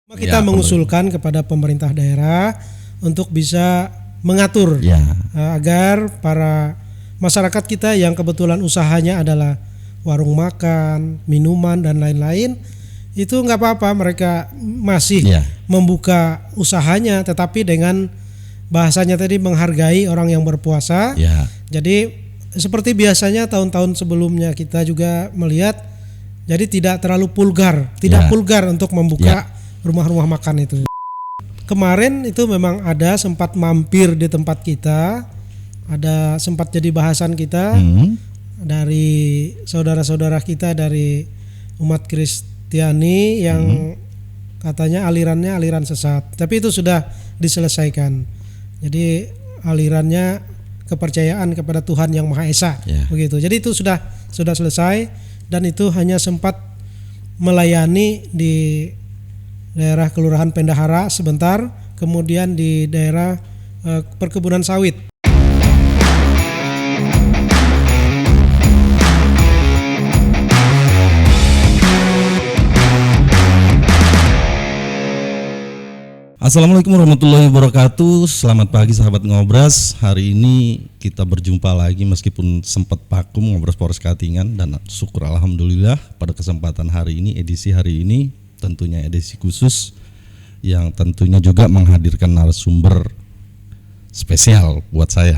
Kita mengusulkan kepada pemerintah daerah untuk bisa mengatur agar para masyarakat kita yang kebetulan usahanya adalah warung makan, minuman dan lain-lain, itu nggak apa-apa, mereka masih membuka usahanya, tetapi dengan bahasanya tadi menghargai orang yang berpuasa. Jadi seperti biasanya tahun-tahun sebelumnya kita juga melihat, jadi tidak terlalu vulgar, vulgar untuk membuka rumah-rumah makan itu. Kemarin itu memang ada sempat mampir di tempat kita, ada sempat jadi bahasan kita dari saudara-saudara kita dari umat Kristiani yang katanya alirannya aliran sesat, tapi itu sudah diselesaikan. Jadi alirannya kepercayaan kepada Tuhan yang Maha Esa, begitu. Jadi itu sudah selesai, dan itu hanya sempat melayani di daerah Kelurahan Pendahara sebentar, kemudian di daerah perkebunan sawit. Assalamualaikum warahmatullahi wabarakatuh. Selamat pagi sahabat Ngobras. Hari ini kita berjumpa lagi meskipun sempat vakum Ngobras Polres Katingan, dan syukur alhamdulillah pada kesempatan hari ini, edisi hari ini tentunya edisi khusus yang tentunya juga menghadirkan narasumber spesial buat saya.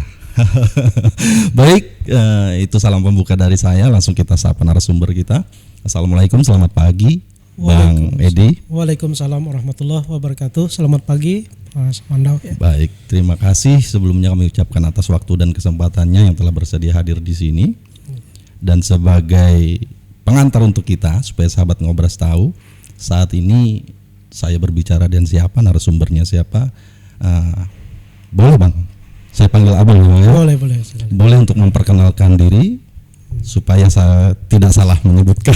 Baik, itu salam pembuka dari saya. Langsung kita sapa narasumber kita. Assalamualaikum, selamat pagi Bang Edi. Waalaikumsalam warahmatullahi wabarakatuh. Selamat pagi Mas Mandau. Baik, terima kasih sebelumnya kami ucapkan atas waktu dan kesempatannya yang telah bersedia hadir di sini. Dan sebagai pengantar untuk kita supaya sahabat Ngobras tahu saat ini saya berbicara dan siapa narasumbernya siapa, boleh Bang saya panggil Abang ya? Boleh. Boleh untuk memperkenalkan diri supaya saya tidak salah menyebutkan.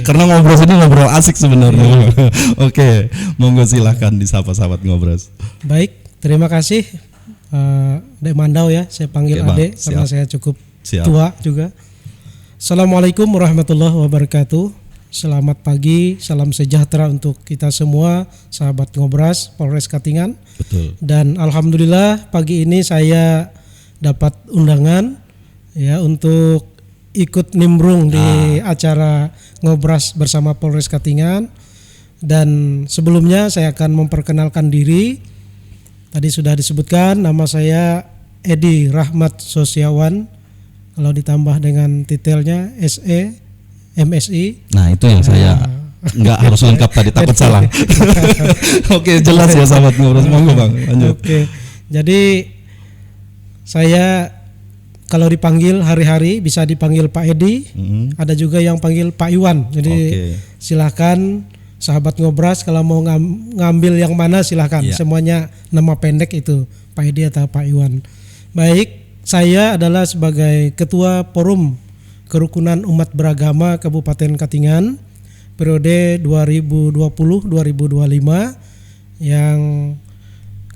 Karena Ngobras ini ngobrol asik sebenarnya. Oke, monggo silahkan disapa sahabat Ngobras. Baik, terima kasih Dek Mandau ya, saya panggil Ade karena saya cukup tua juga. Assalamualaikum warahmatullahi wabarakatuh. Selamat pagi, salam sejahtera untuk kita semua sahabat Ngobras Polres Katingan. Betul. Dan alhamdulillah pagi ini saya dapat undangan ya untuk ikut nimbrung di acara Ngobras bersama Polres Katingan. Dan sebelumnya saya akan memperkenalkan diri. Tadi sudah disebutkan nama saya Edi Rahmat Sosiawan, kalau ditambah dengan titelnya SE MSI. Nah itu yang saya nggak harus lengkap tadi, takut salah. Oke, jelas ya sahabat Ngobras, monggo Bang lanjut. Oke, jadi saya kalau dipanggil hari-hari bisa dipanggil Pak Edi, ada juga yang panggil Pak Iwan. Jadi silakan sahabat Ngobras kalau mau ngambil yang mana silakan. Semuanya nama pendek itu Pak Edi atau Pak Iwan. Baik, saya adalah sebagai Ketua Forum Kerukunan Umat Beragama Kabupaten Katingan periode 2020-2025, yang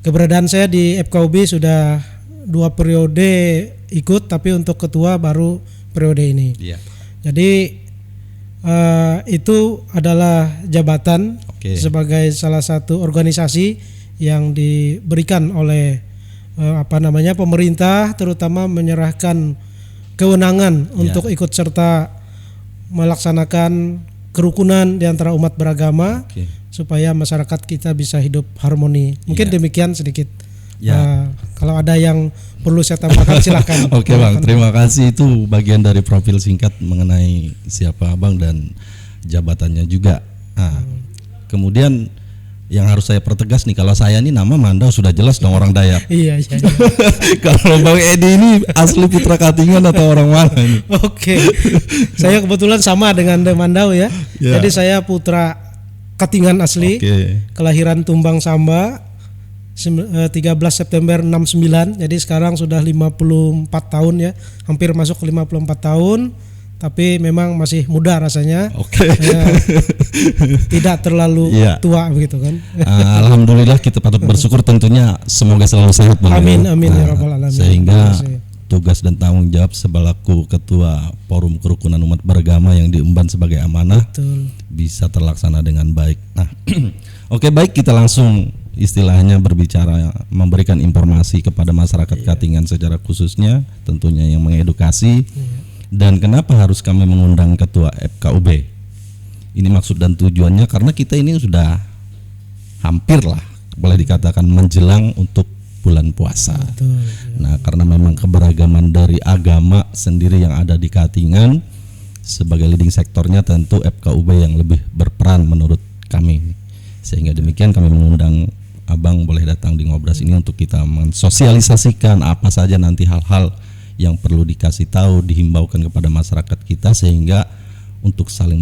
keberadaan saya di FKUB sudah 2 periode ikut, tapi untuk ketua baru periode ini. Jadi itu adalah jabatan sebagai salah satu organisasi yang diberikan oleh pemerintah, terutama menyerahkan kewenangan untuk ikut serta melaksanakan kerukunan di antara umat beragama supaya masyarakat kita bisa hidup harmoni. Mungkin demikian sedikit. Kalau ada yang perlu saya tambahkan silahkan. Oke Bang, terima kasih. Itu bagian dari profil singkat mengenai siapa Abang dan jabatannya juga. Kemudian yang harus saya pertegas nih, kalau saya nih nama Mandau sudah jelas dong, orang Dayak. Iya. Kalau Bang Edi ini asli Putra Katingan atau orang mana nih? Oke. Saya kebetulan sama dengan Dek Mandau ya. Jadi saya putra Katingan asli. Kelahiran Tumbang Samba 13 September 69. Jadi sekarang sudah 54 tahun ya. Hampir masuk 54 tahun. Tapi memang masih muda rasanya. Tidak terlalu tua begitu kan. Alhamdulillah, kita patut bersyukur tentunya, semoga selalu sehat Bang. Amin ya rabbal alamin. Sehingga tugas dan tanggung jawab selaku Ketua Forum Kerukunan Umat Beragama yang diemban sebagai amanah bisa terlaksana dengan baik. Nah, oke, baik, kita langsung istilahnya berbicara, memberikan informasi kepada masyarakat Katingan secara khususnya, tentunya yang mengedukasi. Dan kenapa harus kami mengundang Ketua FKUB? Ini maksud dan tujuannya karena kita ini sudah hampir lah, boleh dikatakan menjelang untuk bulan puasa. Betul. Nah, karena memang keberagaman dari agama sendiri yang ada di Katingan, sebagai leading sektornya tentu FKUB yang lebih berperan menurut kami. Sehingga demikian kami mengundang Abang boleh datang di Ngobras ini untuk kita mensosialisasikan apa saja nanti hal-hal yang perlu dikasih tahu, dihimbaukan kepada masyarakat kita, sehingga untuk saling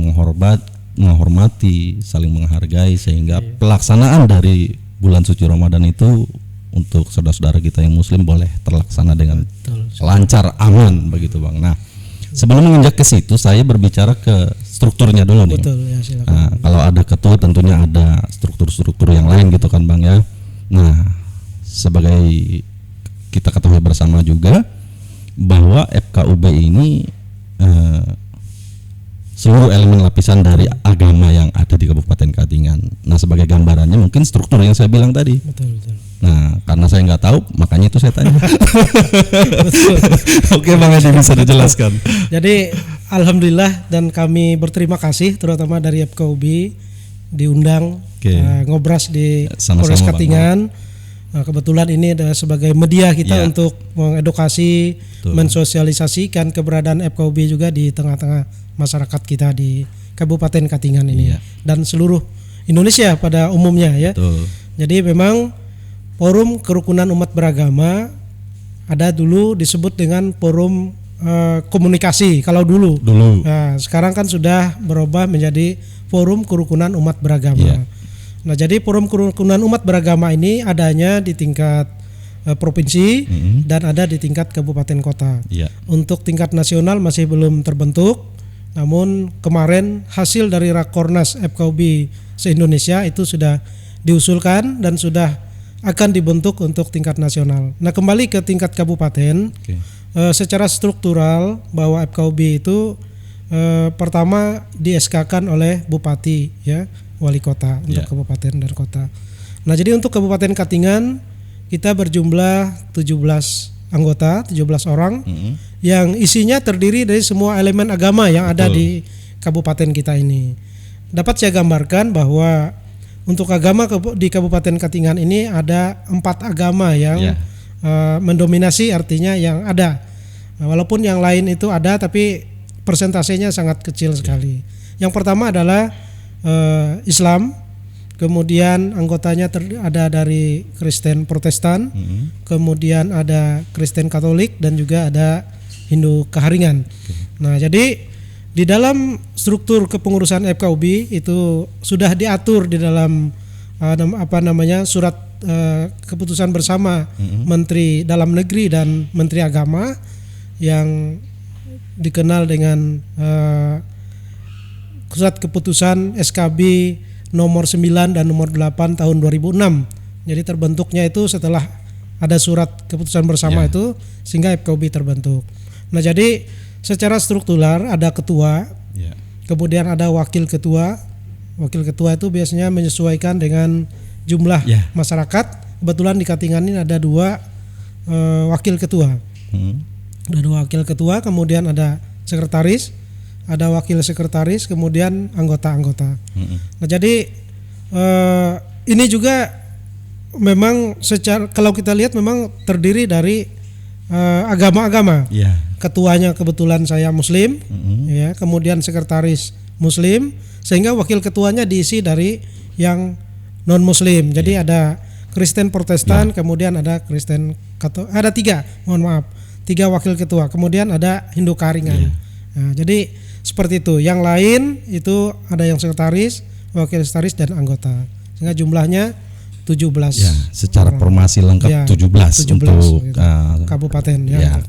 menghormati, saling menghargai, sehingga pelaksanaan dari bulan suci Ramadan itu untuk saudara-saudara kita yang muslim boleh terlaksana dengan lancar, aman begitu Bang. Nah, sebelum menginjak ke situ saya berbicara ke strukturnya dulu nih. Betul, ya, silakan. Nah, kalau ada ketua tentunya ada struktur-struktur yang lain gitu kan Bang ya. Nah, sebagai kita ketahui bersama juga bahwa FKUB ini seluruh elemen lapisan dari agama yang ada di Kabupaten Katingan. Nah, sebagai gambarannya mungkin struktur yang saya bilang tadi. Betul. Nah, karena saya nggak tahu, makanya itu saya tanya. Oke, Bang Edi, bisa dijelaskan. Jadi alhamdulillah dan kami berterima kasih terutama dari FKUB diundang Ngobras di Polres Katingan. Nah, kebetulan ini adalah sebagai media kita untuk mengedukasi, mensosialisasikan keberadaan FKUB juga di tengah-tengah masyarakat kita di Kabupaten Katingan ini dan seluruh Indonesia pada umumnya ya. Jadi memang Forum Kerukunan Umat Beragama ada dulu disebut dengan forum komunikasi kalau dulu. Nah, sekarang kan sudah berubah menjadi Forum Kerukunan Umat Beragama. Nah, jadi Forum Kerukunan Umat Beragama ini adanya di tingkat provinsi dan ada di tingkat kabupaten kota. Untuk tingkat nasional masih belum terbentuk. Namun kemarin hasil dari Rakornas FKUB se-Indonesia itu sudah diusulkan dan sudah akan dibentuk untuk tingkat nasional. Nah, kembali ke tingkat kabupaten, secara struktural bahwa FKUB itu pertama di-SK-kan oleh bupati ya, wali kota untuk kabupaten dan kota. Nah, jadi untuk Kabupaten Katingan kita berjumlah 17 anggota, 17 orang yang isinya terdiri dari semua elemen agama yang ada di kabupaten kita ini. Dapat saya gambarkan bahwa untuk agama di Kabupaten Katingan ini ada 4 agama yang mendominasi, artinya yang ada. Nah, walaupun yang lain itu ada tapi persentasenya sangat kecil sekali. Yang pertama adalah Islam, kemudian anggotanya ada dari Kristen Protestan, kemudian ada Kristen Katolik dan juga ada Hindu Kaharingan. Nah, jadi di dalam struktur kepengurusan FKUB itu sudah diatur di dalam surat keputusan bersama Menteri Dalam Negeri dan Menteri Agama yang dikenal dengan surat keputusan SKB nomor 9 dan nomor 8 tahun 2006. Jadi terbentuknya itu setelah ada surat keputusan bersama itu sehingga FKUB terbentuk. Nah, jadi secara struktural ada ketua, kemudian ada wakil ketua. Wakil ketua itu biasanya menyesuaikan dengan jumlah masyarakat. Kebetulan di Katingan ini ada 2 wakil ketua. Ada 2 wakil ketua, kemudian ada sekretaris, ada wakil sekretaris, kemudian anggota-anggota. Nah, jadi ini juga memang secara kalau kita lihat memang terdiri dari agama-agama. Ketuanya kebetulan saya Muslim, ya, kemudian sekretaris Muslim, sehingga wakil ketuanya diisi dari yang non Muslim. Jadi ada Kristen Protestan, kemudian ada Kristen Katolik, ada 3 wakil ketua, kemudian ada Hindu Kaharingan. Nah, jadi seperti itu. Yang lain itu ada yang sekretaris, wakil sekretaris dan anggota. Sehingga jumlahnya 17. Secara formasi lengkap 17 untuk gitu. Kabupaten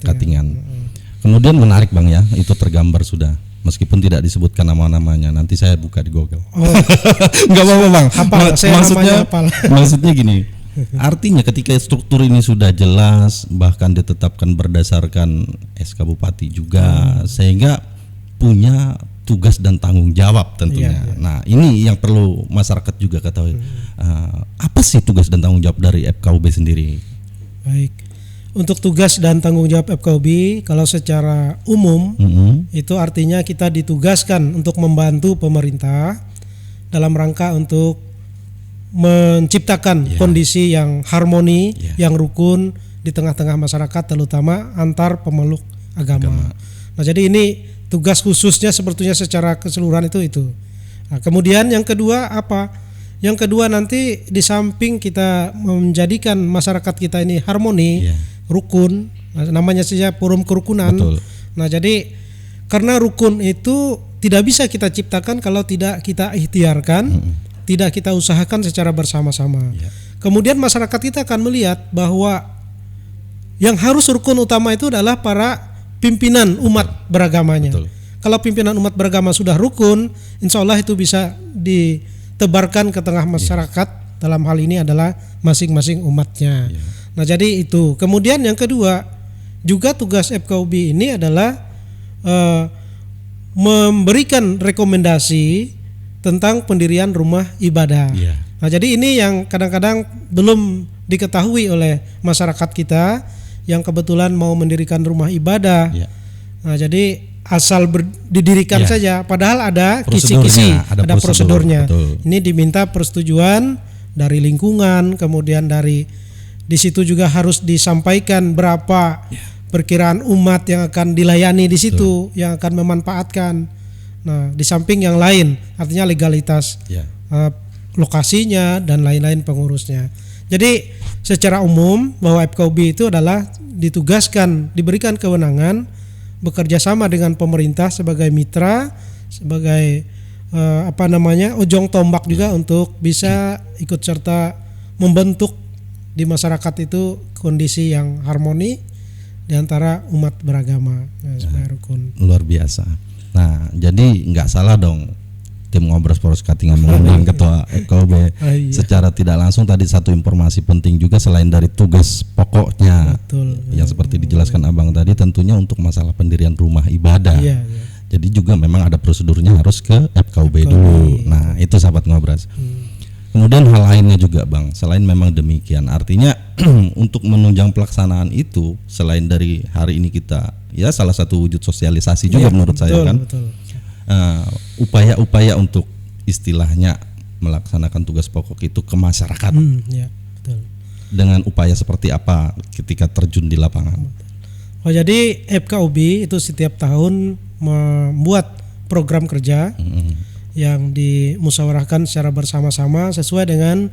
Katingan. Kemudian menarik Bang ya, itu tergambar sudah. Meskipun tidak disebutkan nama-namanya, nanti saya buka di Google. Enggak apa-apa Bang. Maksudnya gini. Artinya ketika struktur ini sudah jelas, bahkan ditetapkan berdasarkan SK Bupati juga, sehingga punya tugas dan tanggung jawab tentunya. Nah, ini yang perlu masyarakat juga ketahui. Apa sih tugas dan tanggung jawab dari FKUB sendiri? Baik. Untuk tugas dan tanggung jawab FKUB, kalau secara umum itu artinya kita ditugaskan untuk membantu pemerintah dalam rangka untuk menciptakan kondisi yang harmoni, yang rukun di tengah-tengah masyarakat, terutama antar pemeluk agama. Nah, jadi ini tugas khususnya sebetulnya secara keseluruhan itu. Nah, kemudian yang kedua apa? Yang kedua nanti di samping kita menjadikan masyarakat kita ini harmoni, rukun, namanya saja forum kerukunan. Betul. Nah, jadi karena rukun itu tidak bisa kita ciptakan kalau tidak kita ikhtiarkan, tidak kita usahakan secara bersama-sama. Kemudian masyarakat kita akan melihat bahwa yang harus rukun utama itu adalah para pimpinan umat beragamanya. Kalau pimpinan umat beragama sudah rukun, insya Allah itu bisa ditebarkan ke tengah masyarakat. Dalam hal ini adalah masing-masing umatnya. Nah, jadi itu. Kemudian yang kedua, juga tugas FKUB ini adalah memberikan rekomendasi tentang pendirian rumah ibadah. Nah, jadi ini yang kadang-kadang belum diketahui oleh masyarakat kita yang kebetulan mau mendirikan rumah ibadah. Nah, jadi asal didirikan saja, padahal ada kisi-kisi, ada prosedurnya. Ini diminta persetujuan dari lingkungan, kemudian di situ juga harus disampaikan berapa perkiraan umat yang akan dilayani di situ, yang akan memanfaatkan. Nah, di samping yang lain, artinya legalitas, lokasinya dan lain-lain pengurusnya. Jadi secara umum bahwa FKUB itu adalah ditugaskan, diberikan kewenangan bekerja sama dengan pemerintah sebagai mitra, sebagai ujung tombak juga untuk bisa ikut serta membentuk di masyarakat itu kondisi yang harmoni di antara umat beragama, supaya rukun. Luar biasa. Nah, jadi nggak salah dong tim Ngobras Polres Katingan mengundang Ketua FKUB secara tidak langsung. Tadi satu informasi penting juga selain dari tugas pokoknya yang seperti dijelaskan Abang tadi, tentunya untuk masalah pendirian rumah ibadah. Jadi juga memang ada prosedurnya, harus ke FKUB dulu. Nah, itu sahabat Ngobras. Kemudian hal lainnya juga Bang, selain memang demikian, artinya untuk menunjang pelaksanaan itu, selain dari hari ini kita salah satu wujud sosialisasi juga menurut saya kan. Upaya-upaya untuk istilahnya melaksanakan tugas pokok itu ke masyarakat. Dengan upaya seperti apa ketika terjun di lapangan? Jadi FKUB itu setiap tahun membuat program kerja yang dimusyawarahkan secara bersama-sama sesuai dengan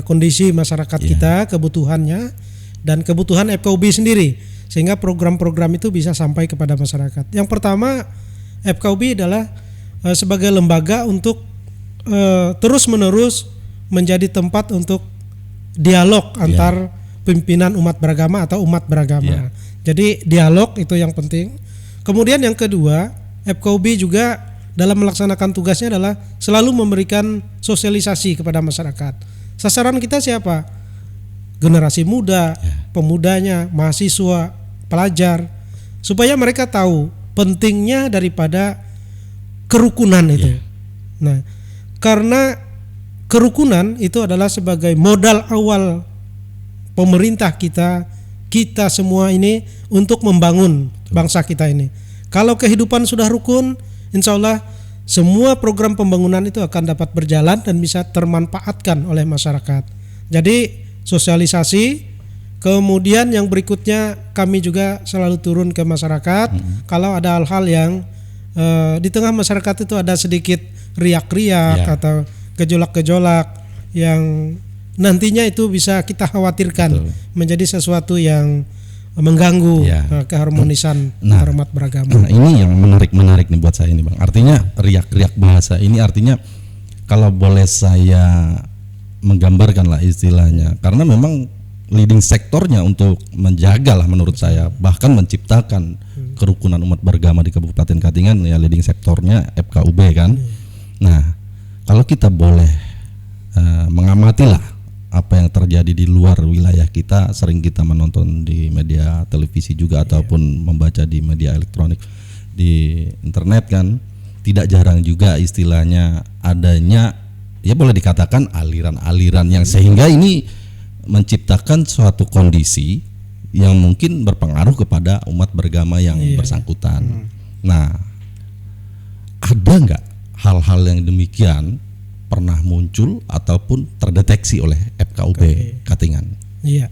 kondisi masyarakat kita, kebutuhannya dan kebutuhan FKUB sendiri, sehingga program-program itu bisa sampai kepada masyarakat. Yang pertama, FKUB adalah sebagai lembaga untuk terus-menerus menjadi tempat untuk dialog antar pimpinan umat beragama atau umat beragama. Jadi dialog itu yang penting. Kemudian yang kedua, FKUB juga dalam melaksanakan tugasnya adalah selalu memberikan sosialisasi kepada masyarakat. Sasaran kita siapa? Generasi muda, pemudanya, mahasiswa, pelajar, supaya mereka tahu pentingnya daripada kerukunan itu. Nah, karena kerukunan itu adalah sebagai modal awal pemerintah kita semua ini untuk membangun bangsa kita ini. Kalau kehidupan sudah rukun, insya Allah semua program pembangunan itu akan dapat berjalan dan bisa termanfaatkan oleh masyarakat. Jadi sosialisasi, kemudian yang berikutnya kami juga selalu turun ke masyarakat. Kalau ada hal-hal yang di tengah masyarakat itu ada sedikit riak-riak atau gejolak-gejolak yang nantinya itu bisa kita khawatirkan menjadi sesuatu yang mengganggu keharmonisan umat beragama. Nah, ini yang menarik nih buat saya nih Bang. Artinya riak-riak bahasa ini artinya kalau boleh saya menggambarkan lah istilahnya, karena memang leading sektornya untuk menjaga lah menurut saya, bahkan menciptakan kerukunan umat beragama di Kabupaten Katingan, ya leading sektornya FKUB kan. Nah, kalau kita boleh mengamati lah apa yang terjadi di luar wilayah kita, sering kita menonton di media televisi juga ataupun membaca di media elektronik di internet kan. tidak jarang juga istilahnya adanya, ya boleh dikatakan aliran-aliran yang sehingga ini menciptakan suatu kondisi yang mungkin berpengaruh kepada umat beragama yang bersangkutan. Nah, ada nggak hal-hal yang demikian pernah muncul ataupun terdeteksi oleh FKUB Katingan? Iya,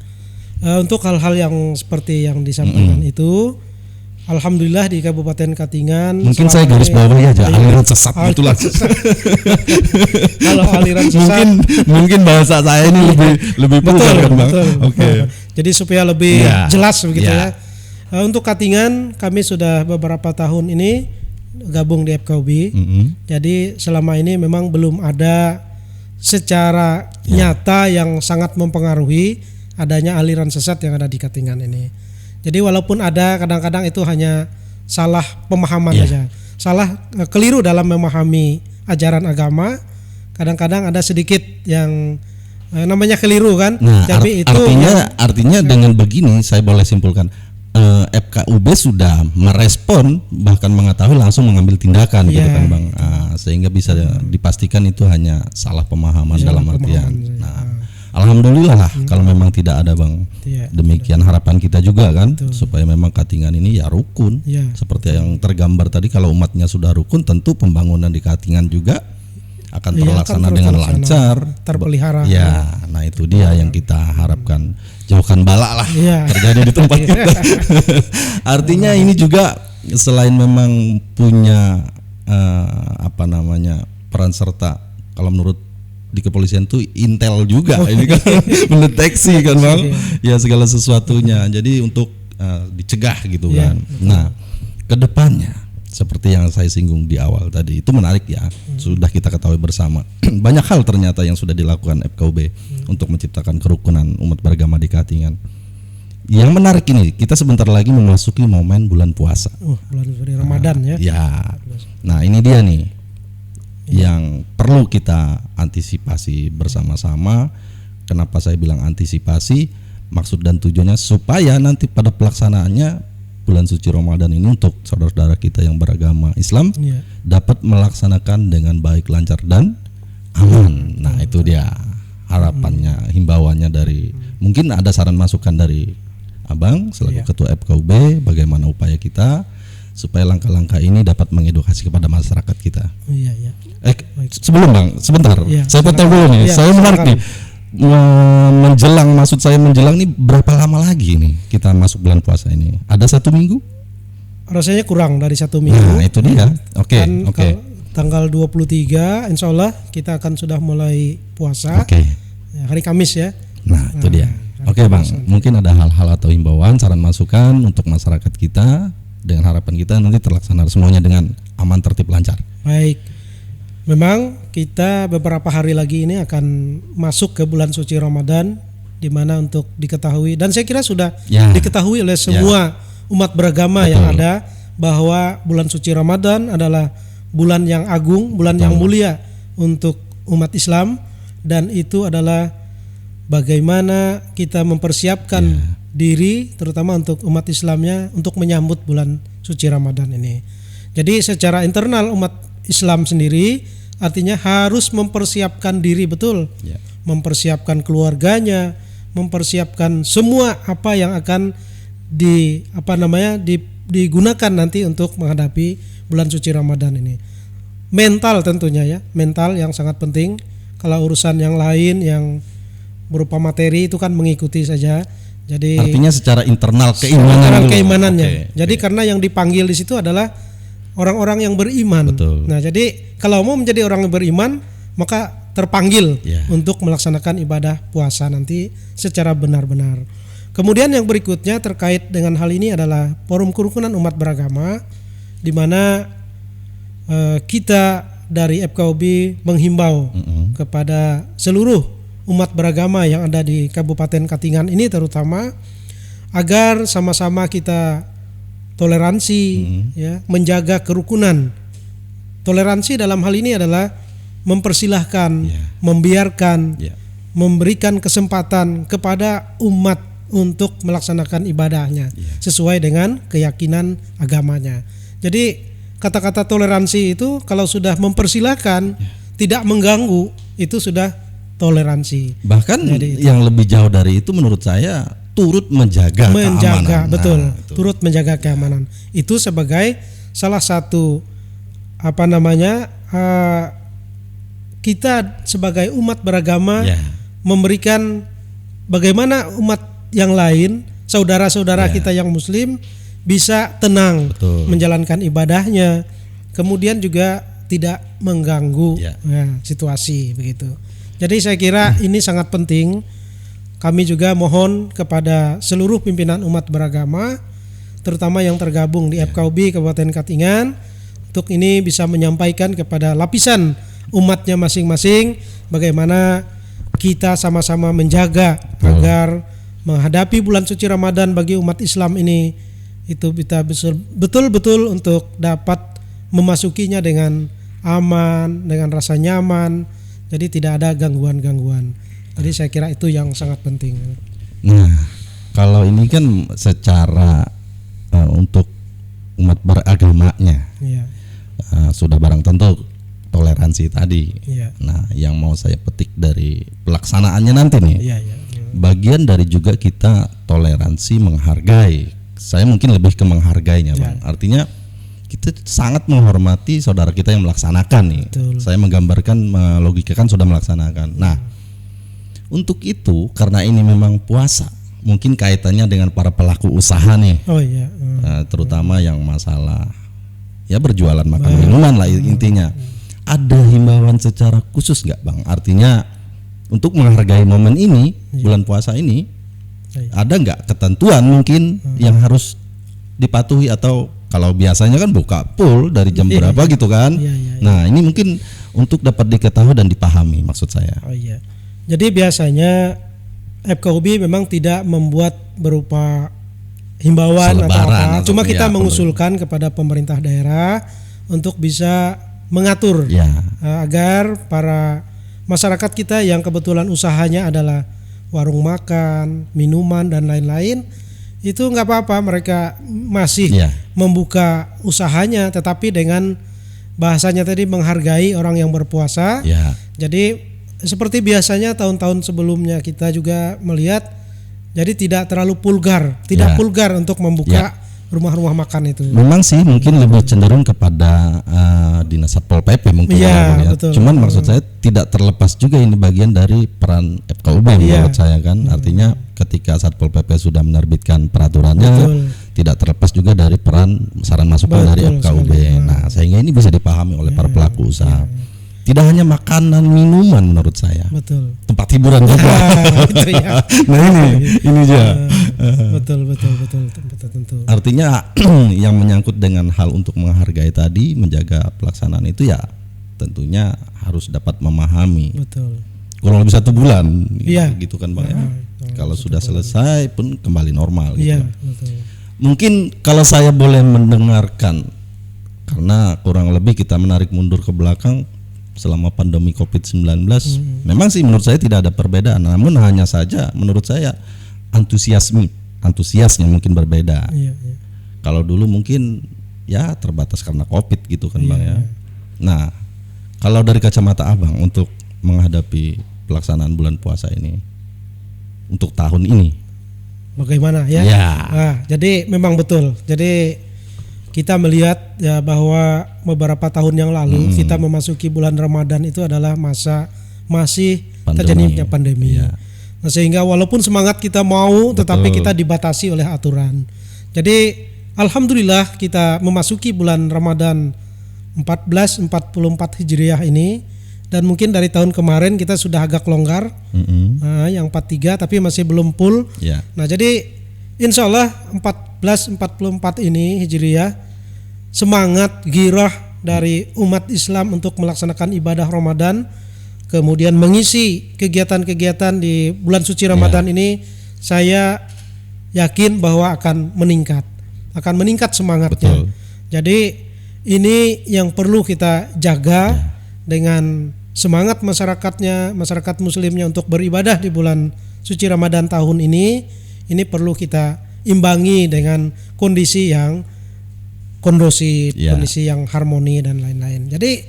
untuk hal-hal yang seperti yang disampaikan itu, alhamdulillah di Kabupaten Katingan. Mungkin saya garis bawahi aja aliran sesat itulah. Kalau aliran sesat, mungkin bahasa saya ini lebih betul, kan, Bang. Oke. Jadi supaya lebih jelas begitu ya. Untuk Katingan kami sudah beberapa tahun ini gabung di FKUB. Jadi selama ini memang belum ada secara nyata yang sangat mempengaruhi adanya aliran sesat yang ada di Katingan ini. Jadi walaupun ada, kadang-kadang itu hanya salah pemahaman saja, keliru dalam memahami ajaran agama. Kadang-kadang ada sedikit yang namanya keliru kan. Nah, tapi itu artinya dengan begini saya boleh simpulkan, FKUB sudah merespon, bahkan mengetahui langsung mengambil tindakan gitu kan Bang. Sehingga bisa dipastikan itu hanya salah pemahaman dalam artian. Alhamdulillah lah kalau memang tidak ada Bang. Demikian harapan kita juga kan, supaya memang Katingan ini ya rukun. Seperti yang tergambar tadi, kalau umatnya sudah rukun, tentu pembangunan di Katingan juga akan terlaksana dengan lancar, terpelihara. Nah itu dia yang kita harapkan, jauhkan bala lah terjadi di tempat kita. Artinya ini juga selain memang punya peran serta, kalau menurut di kepolisian tuh intel juga ini kan mendeteksi kan Bang, ya segala sesuatunya. Jadi untuk dicegah gitu kan. Nah, kedepannya seperti yang saya singgung di awal tadi, itu menarik ya. Sudah kita ketahui bersama banyak hal ternyata yang sudah dilakukan FKUB untuk menciptakan kerukunan umat beragama di Katingan. Yang menarik ini, kita sebentar lagi memasuki momen bulan puasa. Bulan Ramadan ya. Nah ini dia nih yang perlu kita antisipasi bersama-sama. Kenapa saya bilang antisipasi? Maksud dan tujuannya supaya nanti pada pelaksanaannya bulan suci Ramadan ini untuk saudara-saudara kita yang beragama Islam dapat melaksanakan dengan baik, lancar dan aman. Nah itu dia harapannya, himbauannya dari, mungkin ada saran masukan dari Abang selaku Ketua FKUB, bagaimana upaya kita supaya langkah-langkah ini dapat mengedukasi kepada masyarakat kita. Sebelum Bang, sebentar, saya potong dulu nih. Saya menarik nih. Maksud saya menjelang nih, berapa lama lagi nih kita masuk bulan puasa ini? Ada 1 minggu? Rasanya kurang dari 1 minggu. Nah itu dia. Oke. Tanggal 23 insya Allah kita akan sudah mulai puasa. Hari Kamis ya. Nah itu dia. Oke Bang, mungkin ada hal-hal atau himbauan, saran masukan untuk masyarakat kita, dengan harapan kita nanti terlaksana semuanya dengan aman, tertib, lancar. Baik. Memang kita beberapa hari lagi ini akan masuk ke bulan suci Ramadan, di mana untuk diketahui, dan saya kira sudah diketahui oleh semua umat beragama yang ada, bahwa bulan suci Ramadan adalah bulan yang agung, bulan yang mulia untuk umat Islam, dan itu adalah bagaimana kita mempersiapkan diri, terutama untuk umat Islamnya, untuk menyambut bulan suci Ramadan ini. Jadi secara internal umat Islam sendiri artinya harus mempersiapkan diri betul, mempersiapkan keluarganya, mempersiapkan semua apa yang akan digunakan nanti untuk menghadapi bulan suci Ramadan ini. Mental tentunya ya, mental yang sangat penting. Kalau urusan yang lain yang berupa materi itu kan mengikuti saja. Jadi artinya secara internal keimanannya. Jadi karena yang dipanggil di situ adalah orang-orang yang beriman. Nah, jadi kalau mau menjadi orang yang beriman, maka terpanggil untuk melaksanakan ibadah puasa nanti secara benar-benar. Kemudian yang berikutnya terkait dengan hal ini adalah forum kerukunan umat beragama, di mana kita dari FKUB menghimbau kepada seluruh umat beragama yang ada di Kabupaten Katingan ini terutama, agar sama-sama kita toleransi, menjaga kerukunan. Toleransi dalam hal ini adalah mempersilahkan, membiarkan, memberikan kesempatan kepada umat untuk melaksanakan ibadahnya sesuai dengan keyakinan agamanya. Jadi kata-kata toleransi itu kalau sudah mempersilahkan, tidak mengganggu, itu sudah toleransi. Bahkan yang lebih jauh dari itu menurut saya turut menjaga keamanan. Betul, turut menjaga keamanan. Itu sebagai salah satu kita sebagai umat beragama memberikan bagaimana umat yang lain, saudara-saudara kita yang muslim bisa tenang menjalankan ibadahnya, kemudian juga tidak mengganggu situasi begitu. Jadi saya kira ini sangat penting. Kami juga mohon kepada seluruh pimpinan umat beragama, terutama yang tergabung di FKUB Kabupaten Katingan, untuk ini bisa menyampaikan kepada lapisan umatnya masing-masing bagaimana kita sama-sama menjaga agar menghadapi bulan suci Ramadan bagi umat Islam ini itu kita betul-betul untuk dapat memasukinya dengan aman, dengan rasa nyaman, jadi tidak ada gangguan-gangguan. Jadi saya kira itu yang sangat penting. Nah, kalau ini kan secara untuk umat beragamanya sudah barang tentu toleransi tadi. Nah, yang mau saya petik dari pelaksanaannya nanti nih, bagian dari juga kita toleransi menghargai. Saya mungkin lebih ke menghargainya, Bang. Artinya kita sangat menghormati saudara kita yang melaksanakan nih. Betul. Saya menggambarkan, melogikakan sudah melaksanakan. Nah, untuk itu karena ini memang puasa, mungkin kaitannya dengan para pelaku usaha nih. Terutama yang masalah berjualan makan minuman lah intinya. Ada himbauan secara khusus nggak, Bang? Artinya untuk menghargai momen ini, bulan puasa ini, ada nggak ketentuan mungkin yang harus dipatuhi, atau kalau biasanya kan buka pool dari jam berapa gitu kan? Nah, ini mungkin untuk dapat diketahui dan dipahami maksud saya. Jadi biasanya FKUB memang tidak membuat berupa himbauan atau apa, cuma kita mengusulkan kepada pemerintah daerah untuk bisa mengatur agar para masyarakat kita yang kebetulan usahanya adalah warung makan, minuman dan lain-lain, itu nggak apa-apa mereka masih membuka usahanya, tetapi dengan bahasanya tadi menghargai orang yang berpuasa. Jadi seperti biasanya tahun-tahun sebelumnya kita juga melihat, jadi tidak terlalu vulgar, vulgar untuk membuka rumah-rumah makan itu. Memang sih mungkin lebih cenderung kepada dinas Satpol PP mungkin. Cuman maksud saya tidak terlepas juga ini bagian dari peran FKUB menurut saya kan. Artinya ketika Satpol PP sudah menerbitkan peraturannya, tidak terlepas juga dari peran saran masukan dari FKUB. Nah, sehingga ini bisa dipahami oleh para pelaku usaha. Tidak hanya makanan minuman menurut saya. Tempat hiburan juga. Nah ini dia. Betul. Artinya yang menyangkut dengan hal untuk menghargai tadi, menjaga pelaksanaan itu tentunya harus dapat memahami. Kurang lebih 1 bulan, gitu kan, Bang ya. Kalau sudah selesai pun kembali normal. Gitu. Mungkin kalau saya boleh mendengarkan, karena kurang lebih kita menarik mundur ke belakang. Selama pandemi COVID-19 memang sih menurut saya tidak ada perbedaan, namun hanya saja menurut saya antusiasnya mungkin berbeda. Kalau dulu mungkin terbatas karena COVID gitu kan, Bang ya. Nah, kalau dari kacamata Abang untuk menghadapi pelaksanaan bulan puasa ini untuk tahun ini bagaimana ya? Nah, jadi memang betul. Jadi kita melihat bahwa beberapa tahun yang lalu kita memasuki bulan Ramadan itu adalah masa masih terjadinya pandemi. Nah, sehingga walaupun semangat kita mau, tetapi kita dibatasi oleh aturan. Jadi alhamdulillah kita memasuki bulan Ramadan 1444 Hijriah ini, dan mungkin dari tahun kemarin kita sudah agak longgar, yang 43 tapi masih belum full. Nah, jadi insya Allah 1444 ini Hijriah, semangat girah dari umat Islam untuk melaksanakan ibadah Ramadan, kemudian mengisi kegiatan-kegiatan di bulan suci Ramadan ini, saya yakin bahwa akan meningkat semangatnya. Jadi ini yang perlu kita jaga dengan semangat masyarakat muslimnya untuk beribadah di bulan suci Ramadan tahun ini perlu kita imbangi dengan kondisi yang kondusif, kondisi yang harmoni dan lain-lain. Jadi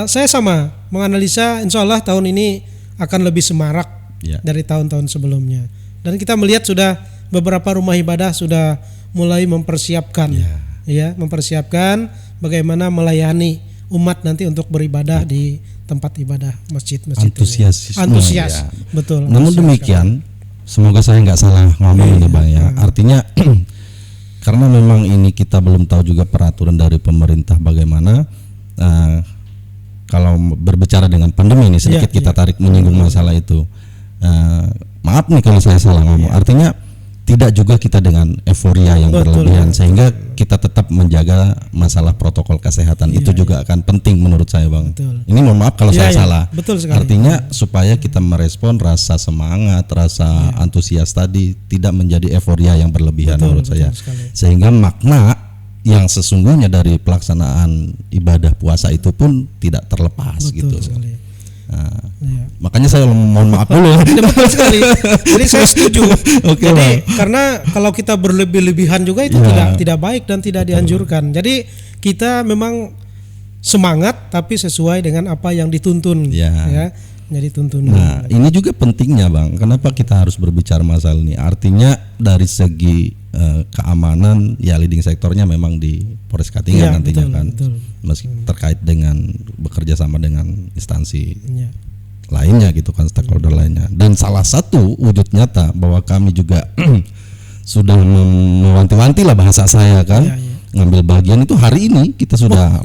saya sama menganalisa insya Allah tahun ini akan lebih semarak dari tahun-tahun sebelumnya. Dan kita melihat sudah beberapa rumah ibadah sudah mulai mempersiapkan, mempersiapkan bagaimana melayani umat nanti untuk beribadah di tempat ibadah masjid-masjid. Antusias, betul. Namun demikian, semoga saya nggak salah ngomong ini Bang ya. Artinya karena memang ini kita belum tahu juga peraturan dari pemerintah bagaimana. Kalau berbicara dengan pandemi ini sedikit kita tarik menyinggung masalah itu. Maaf nih kalau saya salah ngomong. Artinya tidak juga kita dengan euforia yang berlebihan sehingga kita tetap menjaga masalah protokol kesehatan itu juga akan penting menurut saya Bang. Ini mohon maaf kalau saya salah. Artinya supaya kita merespon rasa semangat, rasa antusias tadi tidak menjadi euforia yang berlebihan menurut saya. Sehingga makna yang sesungguhnya dari pelaksanaan ibadah puasa itu pun tidak terlepas gitu. Makanya saya mohon maaf dulu. Betul sekali. Jadi saya setuju. Jadi karena kalau kita berlebih-lebihan juga itu tidak baik dan tidak dianjurkan. Jadi kita memang semangat tapi sesuai dengan apa yang dituntun. Jadi tuntunan. Nah, ini juga pentingnya Bang. Kenapa kita harus berbicara masalah ini? Artinya dari segi keamanan leading sektornya memang di Polres Katingan nantinya kan. Meski terkait dengan bekerja sama dengan instansi lainnya gitu kan, stakeholder lainnya. Dan salah satu wujud nyata bahwa kami juga sudah mewanti-wanti lah bahasa saya kan, ngambil bagian itu hari ini kita sudah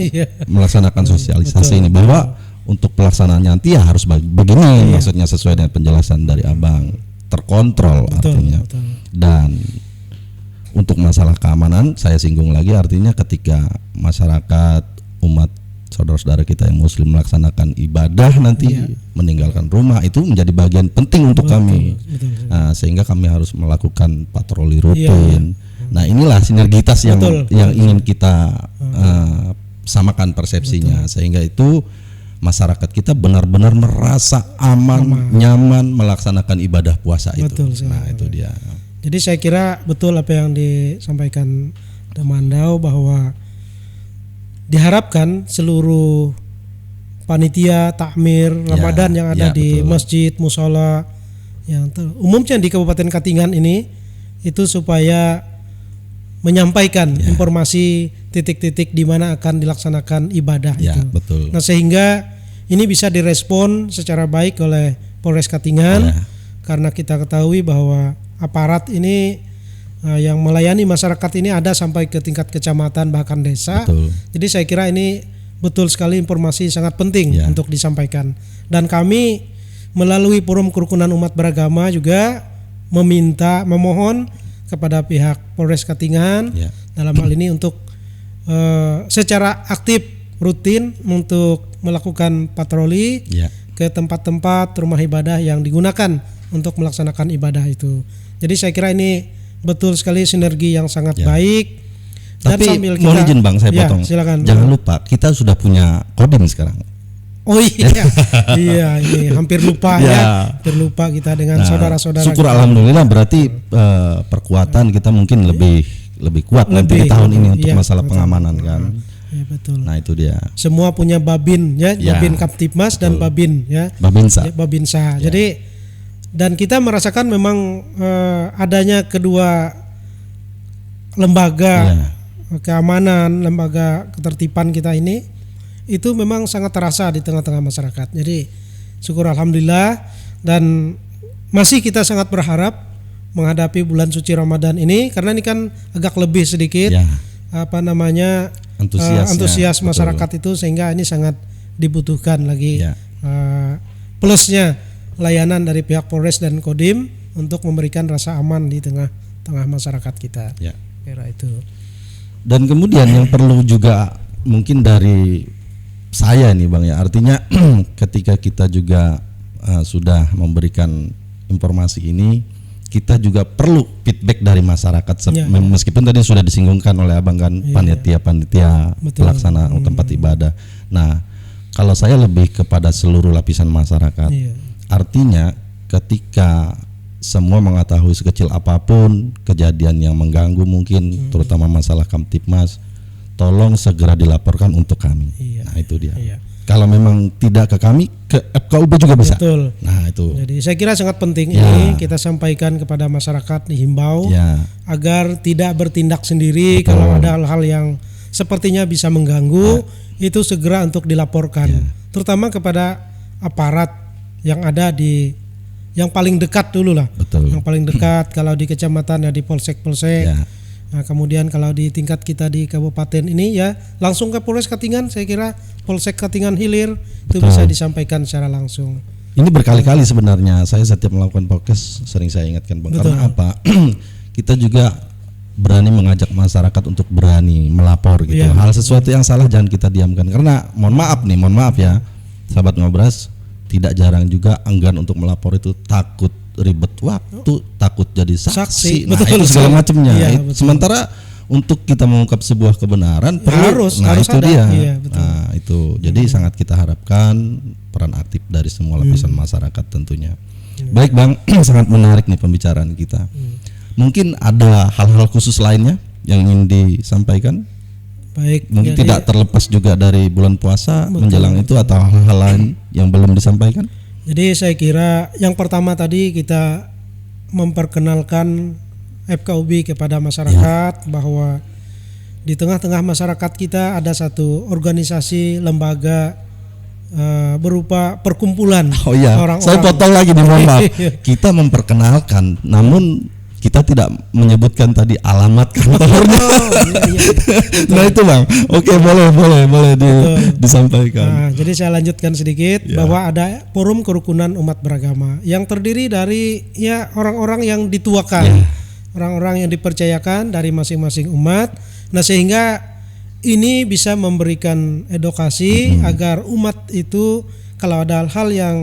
melaksanakan sosialisasi ini bahwa untuk pelaksanaan nanti harus begini, maksudnya sesuai dengan penjelasan dari Abang, terkontrol artinya. Dan untuk masalah keamanan saya singgung lagi, artinya ketika masyarakat, umat saudara-saudara kita yang muslim melaksanakan ibadah nanti meninggalkan rumah itu menjadi bagian penting untuk kami. Sehingga kami harus melakukan patroli rutin. Nah, inilah sinergitas yang ingin kita samakan persepsinya sehingga itu masyarakat kita benar-benar merasa aman, nyaman melaksanakan ibadah puasa itu. Itu dia. Jadi saya kira betul apa yang disampaikan Demandau bahwa diharapkan seluruh panitia takmir Ramadan yang ada di masjid, musola yang umumnya di Kabupaten Katingan ini itu supaya menyampaikan informasi titik-titik di mana akan dilaksanakan ibadah itu. Nah, sehingga ini bisa direspon secara baik oleh Polres Katingan karena kita ketahui bahwa aparat ini yang melayani masyarakat ini ada sampai ke tingkat kecamatan bahkan desa. Jadi saya kira ini betul sekali informasi sangat penting untuk disampaikan. Dan kami melalui Forum Kerukunan Umat Beragama juga memohon kepada pihak Polres Katingan dalam hal ini untuk secara aktif rutin untuk melakukan patroli ke tempat-tempat rumah ibadah yang digunakan untuk melaksanakan ibadah itu. Jadi saya kira ini betul sekali sinergi yang sangat baik. Tapi sambil mohon izin Bang saya potong. Silakan. Jangan lupa kita sudah punya Kodim sekarang. Oh iya, ini hampir lupa hampir lupa kita dengan saudara-saudara. Syukur kita. Alhamdulillah berarti perkuatan kita mungkin lebih kuat nanti di tahun ini untuk masalah pengamanan kan. Ya, betul. Nah itu dia. Semua punya Babin Babin Kaptipmas dan Babin Babinsa. Jadi dan kita merasakan memang adanya kedua lembaga keamanan, lembaga ketertiban kita ini itu memang sangat terasa di tengah-tengah masyarakat. Jadi syukur alhamdulillah dan masih kita sangat berharap menghadapi bulan suci Ramadan ini karena ini kan agak lebih sedikit antusias masyarakat itu sehingga ini sangat dibutuhkan lagi plusnya layanan dari pihak Polres dan Kodim untuk memberikan rasa aman di tengah-tengah masyarakat kita. Kira itu. Dan kemudian yang perlu juga mungkin dari saya nih Bang ya, artinya ketika kita juga sudah memberikan informasi ini, kita juga perlu feedback dari masyarakat meskipun tadi sudah disinggungkan oleh Abang kan panitia pelaksana tempat ibadah. Nah, kalau saya lebih kepada seluruh lapisan masyarakat. Artinya ketika semua mengetahui sekecil apapun kejadian yang mengganggu mungkin terutama masalah Kamtipmas, tolong segera dilaporkan untuk kami. Nah itu dia. Kalau memang tidak ke kami, ke FKUB juga bisa. Betul. Nah itu. Jadi saya kira sangat penting ini kita sampaikan kepada masyarakat, dihimbau agar tidak bertindak sendiri. Kalau ada hal-hal yang sepertinya bisa mengganggu, itu segera untuk dilaporkan. Terutama kepada aparat yang ada di yang paling dekat dulu lah. Yang paling dekat kalau di kecamatan ya di polsek-polsek. Nah, kemudian kalau di tingkat kita di kabupaten ini ya langsung ke Polres Katingan, saya kira Polsek Katingan Hilir itu bisa disampaikan secara langsung. Ini berkali-kali sebenarnya saya setiap melakukan podcast sering saya ingatkan Bang. Karena apa? Kita juga berani mengajak masyarakat untuk berani melapor gitu. Hal sesuatu yang salah jangan kita diamkan. Karena mohon maaf ya, sahabat Ngobras, tidak jarang juga enggan untuk melapor itu takut ribet waktu, takut jadi saksi. Nah, itu segala macamnya. Sementara untuk kita mengungkap sebuah kebenaran harus itu ada. Dia. Nah, itu. Jadi sangat kita harapkan peran aktif dari semua lapisan masyarakat tentunya. Baik Bang, sangat menarik nih pembicaraan kita. Mungkin ada hal-hal khusus lainnya yang ingin disampaikan? Baik. Mungkin tidak terlepas juga dari bulan puasa menjelang itu atau hal-hal lain yang belum disampaikan? Jadi saya kira yang pertama tadi kita memperkenalkan FKUB kepada masyarakat bahwa di tengah-tengah masyarakat kita ada satu organisasi lembaga berupa perkumpulan orang-orang. Saya potong lagi nih, mohon maaf. Kita memperkenalkan, namun kita tidak menyebutkan tadi alamat kantornya. Nah itu Bang, oke boleh disampaikan. Nah, jadi saya lanjutkan sedikit bahwa ada forum kerukunan umat beragama yang terdiri dari orang-orang yang dituakan, orang-orang yang dipercayakan dari masing-masing umat. Nah sehingga ini bisa memberikan edukasi agar umat itu kalau ada hal-hal yang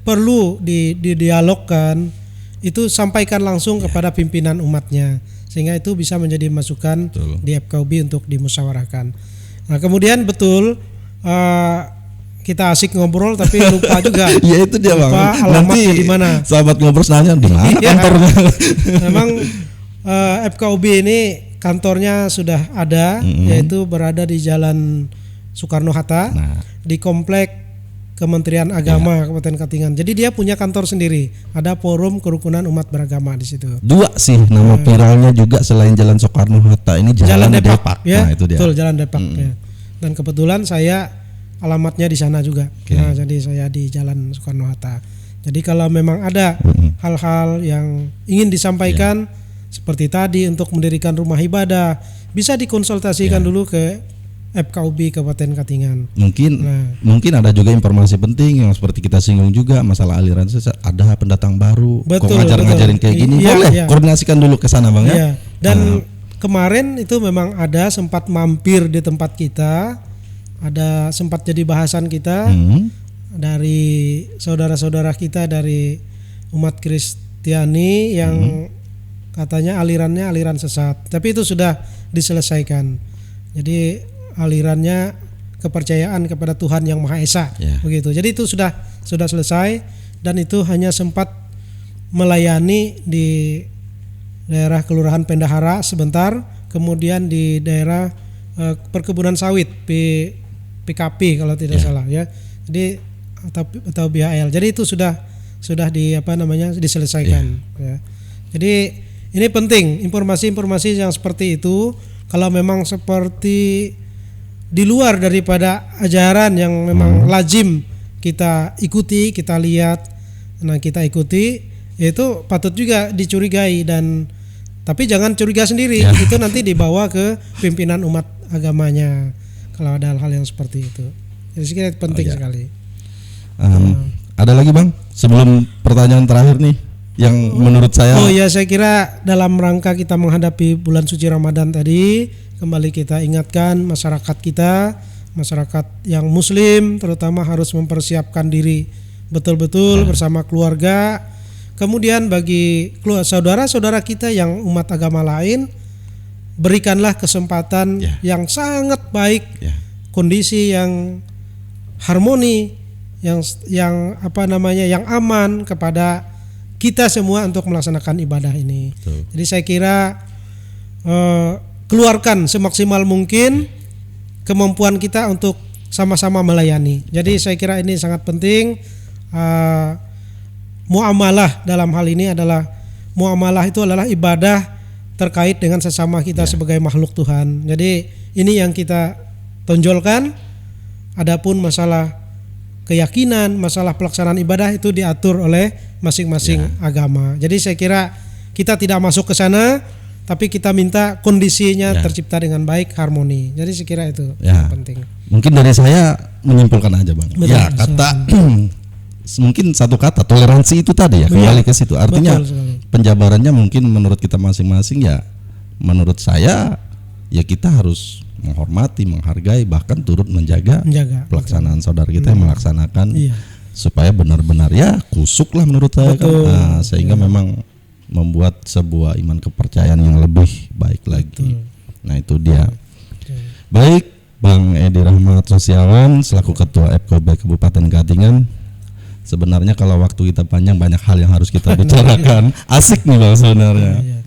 perlu didialogkan itu sampaikan langsung kepada pimpinan umatnya, sehingga itu bisa menjadi masukan di FKUB untuk dimusyawarahkan. Nah kemudian kita asik ngobrol tapi lupa juga. Ya itu dia Bang. Alamatnya di mana? Sahabat Ngobrol nanya di mana kantornya. Memang FKUB ini kantornya sudah ada, yaitu berada di Jalan Soekarno-Hatta, di komplek Kementerian Agama Kabupaten Katingan. Jadi dia punya kantor sendiri. Ada forum kerukunan umat beragama di situ. Dua sih nama viralnya juga selain Jalan Soekarno-Hatta ini Jalan Depak. Ya, nah, itu dia. Betul, Jalan Depak. Ya. Dan kebetulan saya alamatnya di sana juga. Nah, jadi saya di Jalan Soekarno-Hatta. Jadi kalau memang ada hal-hal yang ingin disampaikan seperti tadi untuk mendirikan rumah ibadah, bisa dikonsultasikan dulu ke FKUB Kabupaten Katingan. Mungkin ada juga informasi penting yang seperti kita singgung juga masalah aliran sesat. Ada pendatang baru, kok ngajarin kayak gini, boleh koordinasikan dulu ke sana Bang ya. Dan kemarin itu memang ada sempat mampir di tempat kita, ada sempat jadi bahasan kita dari saudara-saudara kita dari umat Kristiani yang katanya alirannya aliran sesat, tapi itu sudah diselesaikan. Jadi alirannya kepercayaan kepada Tuhan yang Maha Esa, begitu. Jadi itu sudah selesai dan itu hanya sempat melayani di daerah Kelurahan Pendahara sebentar, kemudian di daerah perkebunan sawit PKP kalau tidak salah ya. Jadi atau BHL. Jadi itu sudah diselesaikan ya. Jadi ini penting informasi-informasi yang seperti itu kalau memang seperti di luar daripada ajaran yang memang lazim kita ikuti, kita lihat, kita ikuti, itu patut juga dicurigai tapi jangan curiga sendiri, itu nanti dibawa ke pimpinan umat agamanya kalau ada hal-hal yang seperti itu. Jadi sekiranya penting sekali. Ada lagi Bang sebelum pertanyaan terakhir nih yang menurut saya. Saya kira dalam rangka kita menghadapi bulan suci Ramadan tadi, kembali kita ingatkan masyarakat kita, masyarakat yang muslim terutama harus mempersiapkan diri betul-betul bersama keluarga. Kemudian bagi saudara-saudara kita yang umat agama lain, berikanlah kesempatan yang sangat baik, kondisi yang harmoni, yang aman kepada kita semua untuk melaksanakan ibadah ini. Jadi saya kira keluarkan semaksimal mungkin kemampuan kita untuk sama-sama melayani. Jadi saya kira ini sangat penting. Muamalah dalam hal ini adalah itu adalah ibadah terkait dengan sesama kita sebagai makhluk Tuhan. Jadi ini yang kita tonjolkan. Adapun masalah keyakinan, masalah pelaksanaan ibadah itu diatur oleh masing-masing agama. Jadi saya kira kita tidak masuk ke sana, tapi kita minta kondisinya tercipta dengan baik, harmoni. Jadi saya kira itu yang penting. Mungkin dari saya menyimpulkan aja Bang. Betul, kata mungkin satu kata toleransi itu tadi ya, kembali ke situ. Artinya penjabarannya mungkin menurut kita masing-masing ya, menurut saya ya kita harus menghormati, menghargai, bahkan turut menjaga pelaksanaan saudara kita yang melaksanakan supaya benar-benar ya kusuk lah menurut saya kan. Nah, sehingga memang membuat sebuah iman kepercayaan yang lebih baik lagi. Nah itu dia. Baik, Bang Edi Rahmat Sosiawan selaku Ketua FKOB Kabupaten Katingan. Sebenarnya kalau waktu kita panjang banyak hal yang harus kita bicarakan. Asik nih Bang sebenarnya.